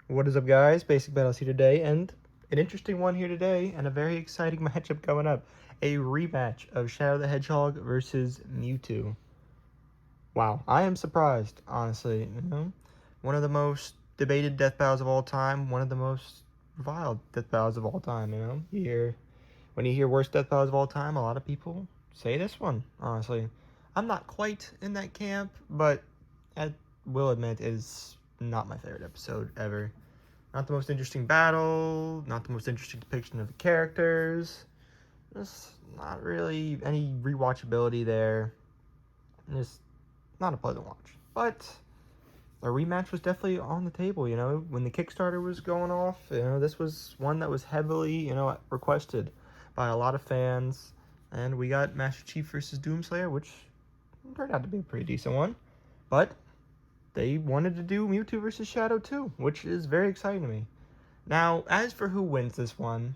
What is up, guys? Basic Battles here today, and an interesting one here today, and a very exciting matchup coming up. A rematch of Shadow the Hedgehog versus Mewtwo. Wow, I am surprised, honestly. One of the most debated death battles of all time, one of the most reviled death battles of all time. When you hear worst death battles of all time, a lot of people say this one. Honestly, I'm not quite in that camp, but I will admit it is not my favorite episode ever. Not the most interesting battle, not the most interesting depiction of the characters. Just not really any rewatchability there. Just not a pleasant watch. But a rematch was definitely on the table, when the Kickstarter was going off, this was one that was heavily, requested by a lot of fans. And we got Master Chief versus Doomslayer, which turned out to be a pretty decent one. But they wanted to do Mewtwo versus Shadow too, which is very exciting to me. Now, as for who wins this one,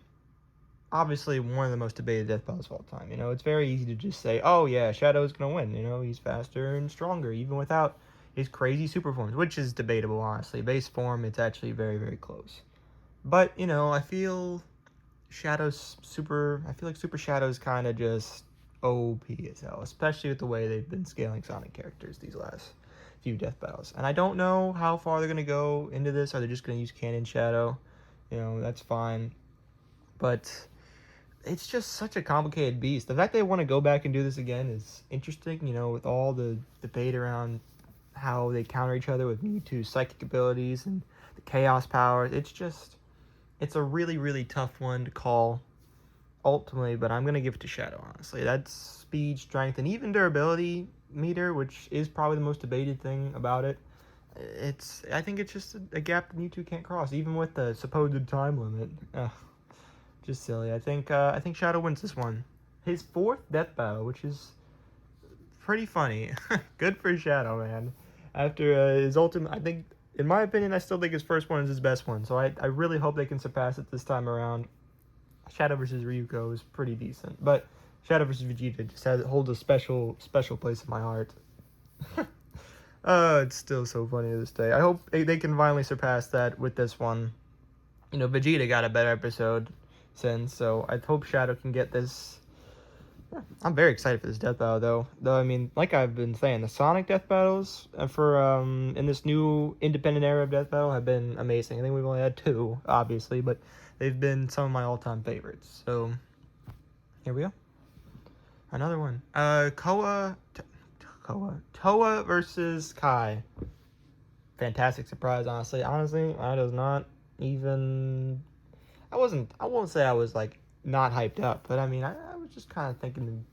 obviously one of the most debated death battles of all time. It's very easy to just say, oh yeah, Shadow's going to win. He's faster and stronger, even without his crazy super forms, which is debatable, honestly. Base form, it's actually very, very close. But, I feel like Super Shadow's kind of just OP as hell, especially with the way they've been scaling Sonic characters these last few death battles. And I don't know how far they're going to go into this. Are they just going to use Cannon Shadow? That's fine. But it's just such a complicated beast. The fact they want to go back and do this again is interesting, with all the debate around how they counter each other with Mewtwo's psychic abilities and the chaos powers. It's a really, really tough one to call ultimately, but I'm going to give it to Shadow, honestly. That's speed, strength, and even durability meter, which is probably the most debated thing about it. I think it's just a gap that Mewtwo can't cross, even with the supposed time limit. Just silly. I think Shadow wins this one. His fourth death battle, which is pretty funny. Good for Shadow, man. After his ultimate, I think, in my opinion, I still think his first one is his best one. So I really hope they can surpass it this time around. Shadow versus Ryuko is pretty decent, but Shadow versus Vegeta just holds a special place in my heart. It's still so funny to this day. I hope they can finally surpass that with this one. Vegeta got a better episode since, so I hope Shadow can get this. Yeah, I'm very excited for this death battle, though. I mean, like I've been saying, the Sonic death battles in this new independent era of death battle have been amazing. I think we've only had two, obviously, but they've been some of my all-time favorites. So here we go. Another one. Toa versus Kai. Fantastic surprise, honestly. I was not even. I won't say I was like not hyped up, but I mean, I was just kind of thinking.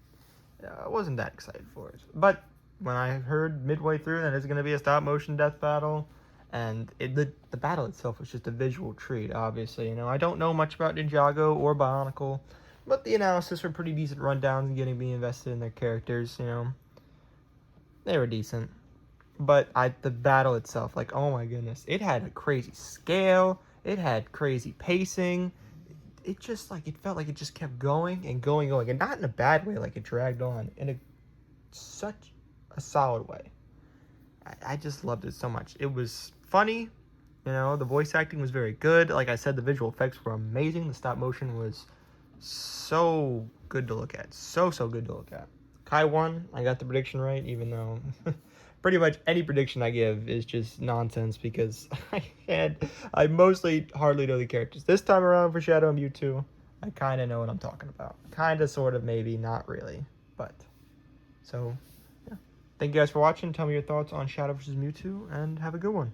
I wasn't that excited for it. But when I heard midway through that it's going to be a stop motion death battle, and the battle itself was just a visual treat, obviously. I don't know much about Ninjago or Bionicle, but the analysis were pretty decent rundowns and getting me invested in their characters, They were decent. But the battle itself, like, oh my goodness, it had a crazy scale. It had crazy pacing. It felt like it just kept going and going, and not in a bad way, like it dragged on, in such a solid way. I just loved it so much. It was funny, the voice acting was very good. Like I said, the visual effects were amazing. The stop motion was so good to look at. So good to look at. Kai won. I got the prediction right, even though pretty much any prediction I give is just nonsense because I mostly hardly know the characters. This time around for Shadow and Mewtwo, I kind of know what I'm talking about. Kind of, sort of, maybe, not really. But, so, yeah. Thank you guys for watching. Tell me your thoughts on Shadow vs. Mewtwo, and have a good one.